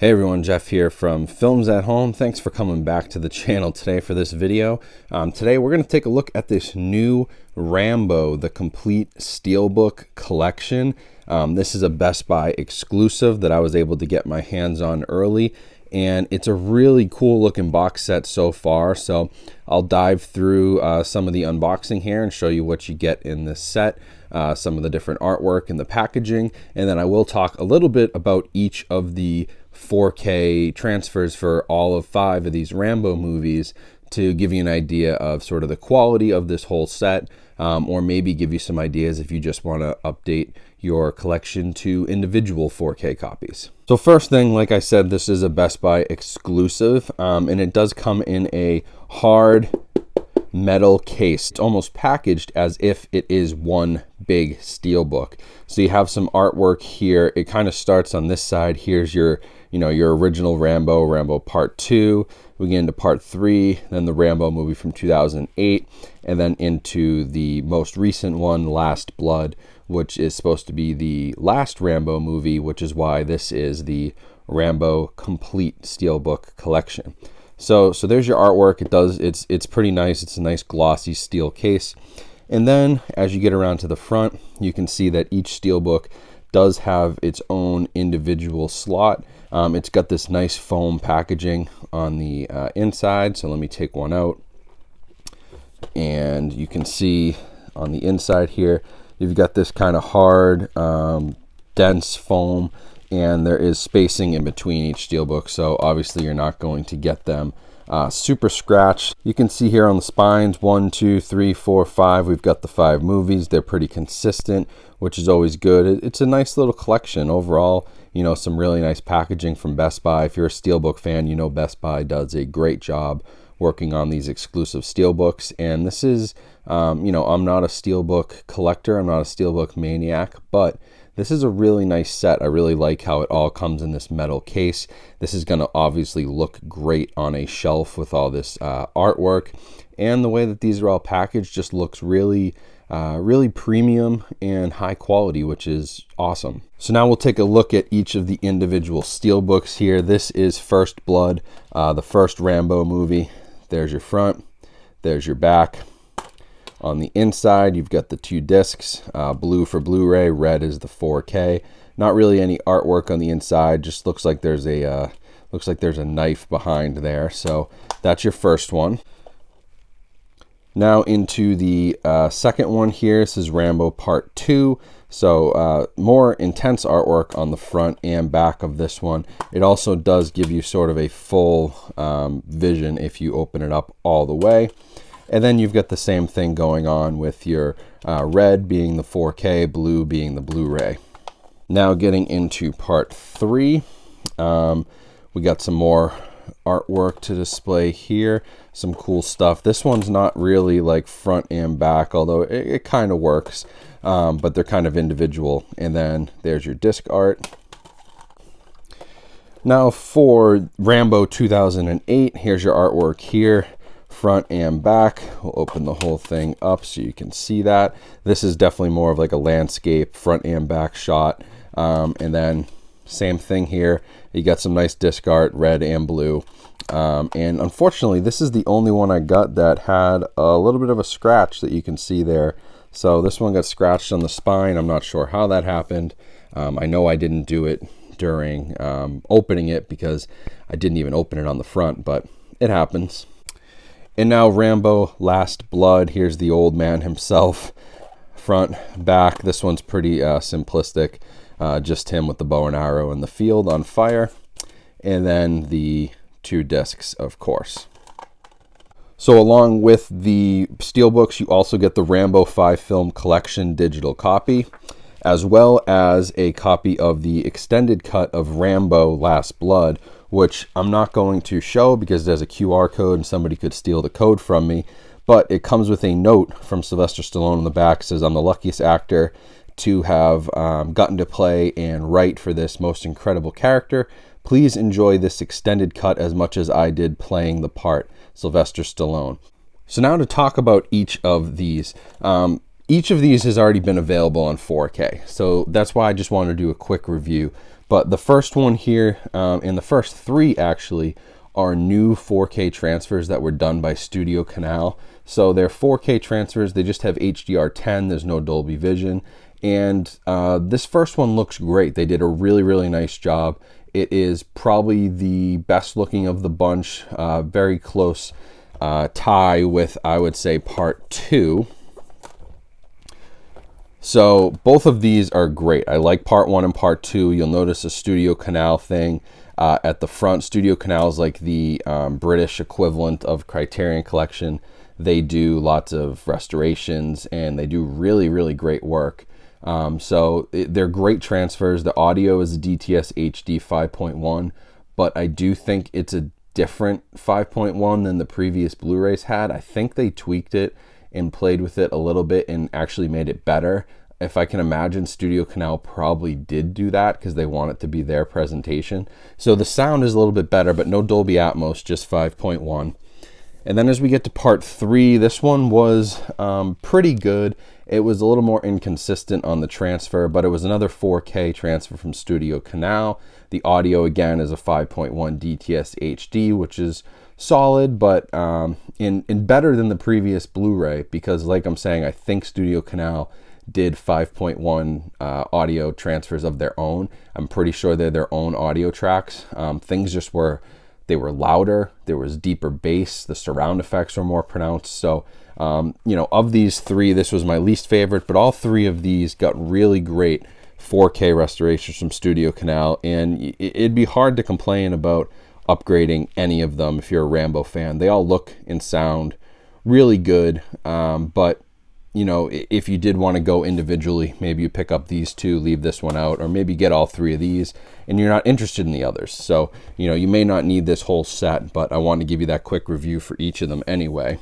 Hey everyone, Jeff here from Films at Home. Thanks for coming back to the channel today for this video. Today we're going to take a look at this new Rambo, the complete Steelbook collection. This is a Best Buy exclusive that I was able to get my hands on early, and it's a really cool looking box set so far. So I'll dive through some of the unboxing here and show you what you get in this set, some of the different artwork and the packaging, and then I will talk a little bit about each of the 4K transfers for all of 5 of these Rambo movies to give you an idea of sort of the quality of this whole set, or maybe give you some ideas if you just want to update your collection to individual 4K copies. So first thing, like I said, this is a Best Buy exclusive, and it does come in a hard metal case. It's almost packaged as if it is one big steelbook. So you have some artwork here. It kind of starts on this side. Here's your your original Rambo Part 2. We get into Part 3, then the Rambo movie from 2008, and then into the most recent one, Last Blood, which is supposed to be the last Rambo movie, which is why this is the Rambo Complete Steelbook Collection. So there's your artwork. It's pretty nice. It's a nice glossy steel case. And then as you get around to the front, you can see that each steelbook does have its own individual slot. It's got this nice foam packaging on the inside. So let me take one out. And you can see on the inside here, you've got this kind of hard, dense foam, and there is spacing in between each steelbook, so obviously you're not going to get them super scratched. You can see here on the spines, 1, 2, 3, 4, 5, we've got the 5 movies. They're pretty consistent, which is always good. It's a nice little collection overall. Some really nice packaging from Best Buy. If you're a steelbook fan, Best Buy does a great job working on these exclusive steelbooks. And this is, I'm not a steelbook collector, I'm not a steelbook maniac, but this is a really nice set. I really like how it all comes in this metal case. This is going to obviously look great on a shelf with all this artwork, and the way that these are all packaged just looks really premium and high quality, which is awesome. So now we'll take a look at each of the individual steelbooks here. This is First Blood, the first Rambo movie. There's your front, there's your back. On the inside, you've got the 2 discs, blue for Blu-ray, red is the 4K. Not really any artwork on the inside, just looks like there's a knife behind there. So that's your first one. Now into the second one here. This is Rambo Part 2. So more intense artwork on the front and back of this one. It also does give you sort of a full vision if you open it up all the way. And then you've got the same thing going on with your red being the 4K, blue being the Blu-ray. Now getting into Part 3, we got some more artwork to display here. Some cool stuff. This one's not really like front and back, although it kind of works, but they're kind of individual. And then there's your disc art. Now for Rambo 2008, here's your artwork here. Front and back. We'll open the whole thing up so you can see that. This is definitely more of like a landscape front and back shot. And then same thing here. You got some nice disc art, red and blue. And unfortunately, this is the only one I got that had a little bit of a scratch that you can see there. So this one got scratched on the spine. I'm not sure how that happened. I know I didn't do it during opening it because I didn't even open it on the front, but it happens. And now Rambo Last Blood. Here's the old man himself, front, back. This one's pretty simplistic, just him with the bow and arrow in the field on fire. And then the 2 discs, of course. So along with the steelbooks, you also get the Rambo 5 Film Collection digital copy, as well as a copy of the extended cut of Rambo Last Blood, which I'm not going to show because there's a QR code and somebody could steal the code from me, but it comes with a note from Sylvester Stallone on the back. It says, "I'm the luckiest actor to have gotten to play and write for this most incredible character. Please enjoy this extended cut as much as I did playing the part, Sylvester Stallone." So now to talk about each of these. each of these has already been available on 4K, so that's why I just wanted to do a quick review. But the first one here, and the first three actually, are new 4K transfers that were done by Studio Canal. So they're 4K transfers, they just have HDR10, there's no Dolby Vision. And this first one looks great. They did a really nice job. It is probably the best looking of the bunch, very close tie with, I would say, part 2. So both of these are great. I like part 1 and part 2. You'll notice a Studio Canal thing at the front. Studio Canal is like the British equivalent of Criterion Collection. They do lots of restorations and they do really great work. They're great transfers. The audio is a DTS HD 5.1, but I do think it's a different 5.1 than the previous Blu-rays had. I think they tweaked it and played with it a little bit and actually made it better. If I can imagine, Studio Canal probably did do that because they want it to be their presentation. So the sound is a little bit better, but no Dolby Atmos, just 5.1. And then as we get to part 3, this one was pretty good. It was a little more inconsistent on the transfer, but it was another 4K transfer from Studio Canal. The audio again is a 5.1 DTS HD, which is solid, but in better than the previous Blu-ray, because like I'm saying, I think Studio Canal did 5.1 audio transfers of their own. I'm pretty sure they're their own audio tracks. Things just were, they were louder, there was deeper bass, the surround effects were more pronounced. So, you know, of these three, this was my least favorite, but all three of these got really great 4K restorations from Studio Canal, and it'd be hard to complain about upgrading any of them if you're a Rambo fan. They all look and sound really good, but you know, if you did want to go individually, maybe you pick up these two, leave this one out, or maybe get all three of these and you're not interested in the others. So, you know, you may not need this whole set, but I wanted to give you that quick review for each of them anyway.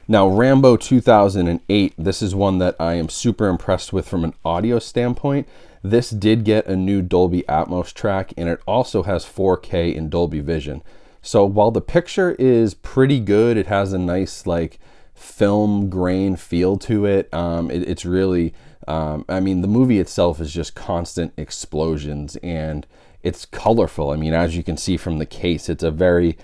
Now, Rambo 2008, this is one that I am super impressed with from an audio standpoint. This did get a new Dolby Atmos track, and it also has 4K in Dolby Vision. So while the picture is pretty good, it has a nice like film grain feel to it. It's really, I mean, the movie itself is just constant explosions and it's colorful. I mean, as you can see from the case, it's a very,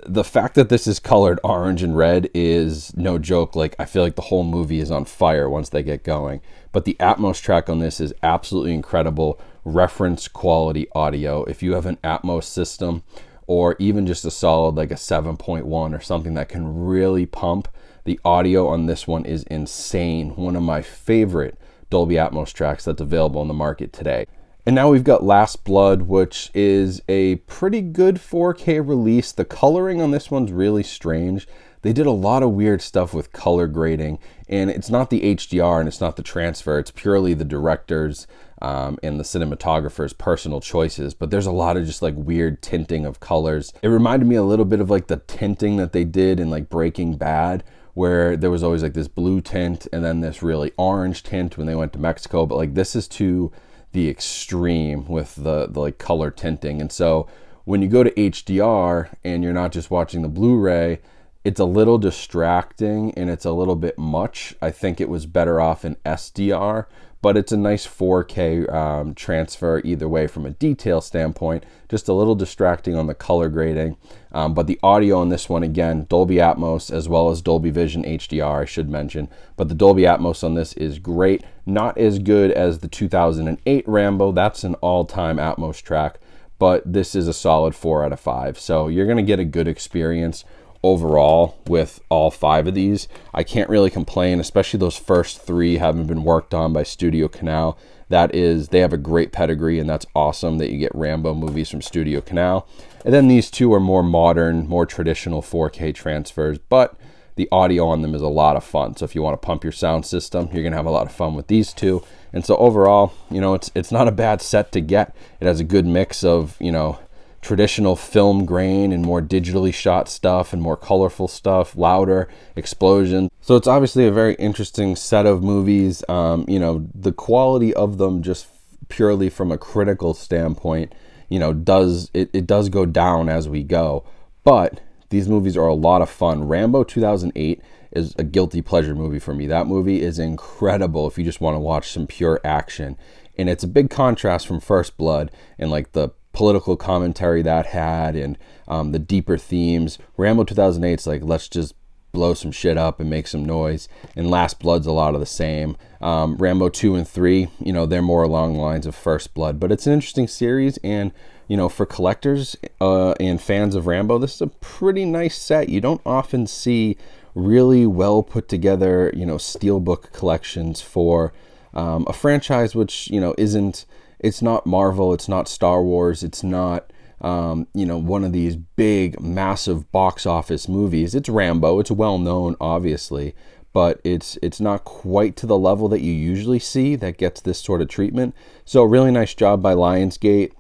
the fact that this is colored orange and red is no joke. Like, I feel like the whole movie is on fire once they get going. But the Atmos track on this is absolutely incredible. Reference quality audio. If you have an Atmos system or even just a solid like a 7.1 or something that can really pump, the audio on this one is insane. One of my favorite Dolby Atmos tracks that's available on the market today. And now we've got Last Blood, which is a pretty good 4K release. The coloring on this one's really strange. They did a lot of weird stuff with color grading, and it's not the HDR and it's not the transfer. It's purely the director's and the cinematographer's personal choices, but there's a lot of just like weird tinting of colors. It reminded me a little bit of like the tinting that they did in like Breaking Bad, where there was always like this blue tint and then this really orange tint when they went to Mexico. But like this is to the extreme with the like color tinting. And so when you go to HDR and you're not just watching the Blu-ray, it's a little distracting and it's a little bit much. I think it was better off in SDR, but it's a nice 4K transfer either way from a detail standpoint. Just a little distracting on the color grading. But the audio on this one, again, Dolby Atmos as well as Dolby Vision HDR, I should mention. But the Dolby Atmos on this is great. Not as good as the 2008 Rambo. That's an all-time Atmos track, but this is a solid 4 out of 5. So you're gonna get a good experience overall with all 5 of these. I can't really complain, especially those first 3 having been worked on by Studio Canal. That is, they have a great pedigree, and that's awesome that you get Rambo movies from Studio Canal. And then these 2 are more modern, more traditional 4K transfers, but the audio on them is a lot of fun. So if you want to pump your sound system, you're gonna have a lot of fun with these 2. And so overall, you know, it's not a bad set to get. It has a good mix of, you know, traditional film grain and more digitally shot stuff and more colorful stuff, louder explosions. So it's obviously a very interesting set of movies. You know, the quality of them just purely from a critical standpoint, you know, it does go down as we go. But These movies are a lot of fun. Rambo 2008 is a guilty pleasure movie for me. That movie is incredible if you just want to watch some pure action. And it's a big contrast from First Blood and like the political commentary that had and the deeper themes. Rambo 2008 is like, let's just blow some shit up and make some noise. And Last Blood's a lot of the same. Rambo 2 and 3, you know, they're more along the lines of First Blood. But it's an interesting series, and, you know, for collectors and fans of Rambo, this is a pretty nice set. You don't often see really well put together, you know, steelbook collections for a franchise which, you know, it's not Marvel, it's not Star Wars, it's not you know, one of these big, massive box office movies. It's Rambo. It's well known, obviously, but it's not quite to the level that you usually see that gets this sort of treatment. So really nice job by Lionsgate,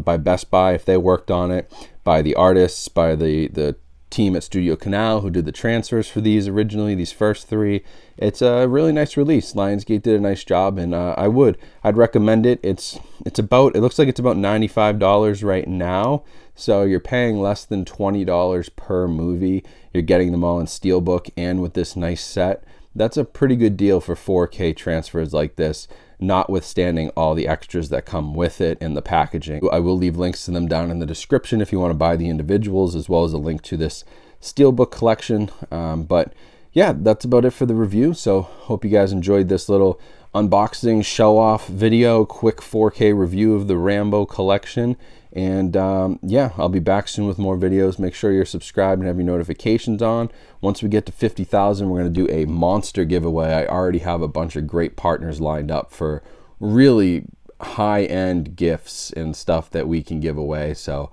by Best Buy if they worked on it, by the artists, by the team at Studio Canal who did the transfers for these originally, these first three. It's a really nice release. Lionsgate did a nice job, and I'd recommend it. It looks like it's about $95 right now, so you're paying less than $20 per movie. You're getting them all in steelbook and with this nice set. That's a pretty good deal for 4K transfers like this, notwithstanding all the extras that come with it and the packaging. I will leave links to them down in the description if you want to buy the individuals, as well as a link to this steelbook collection. But yeah, that's about it for the review. So hope you guys enjoyed this little unboxing show off video, quick 4K review of the Rambo collection. And yeah, I'll be back soon with more videos. Make sure you're subscribed and have your notifications on. Once we get to 50,000, we're going to do a monster giveaway. I already have a bunch of great partners lined up for really high-end gifts and stuff that we can give away. So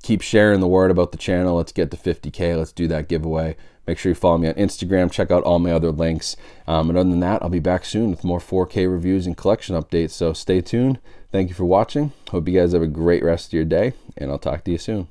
keep sharing the word about the channel. Let's get to 50K. Let's do that giveaway. Make sure you follow me on Instagram. Check out all my other links. And other than that, I'll be back soon with more 4K reviews and collection updates. So stay tuned. Thank you for watching. Hope you guys have a great rest of your day, and I'll talk to you soon.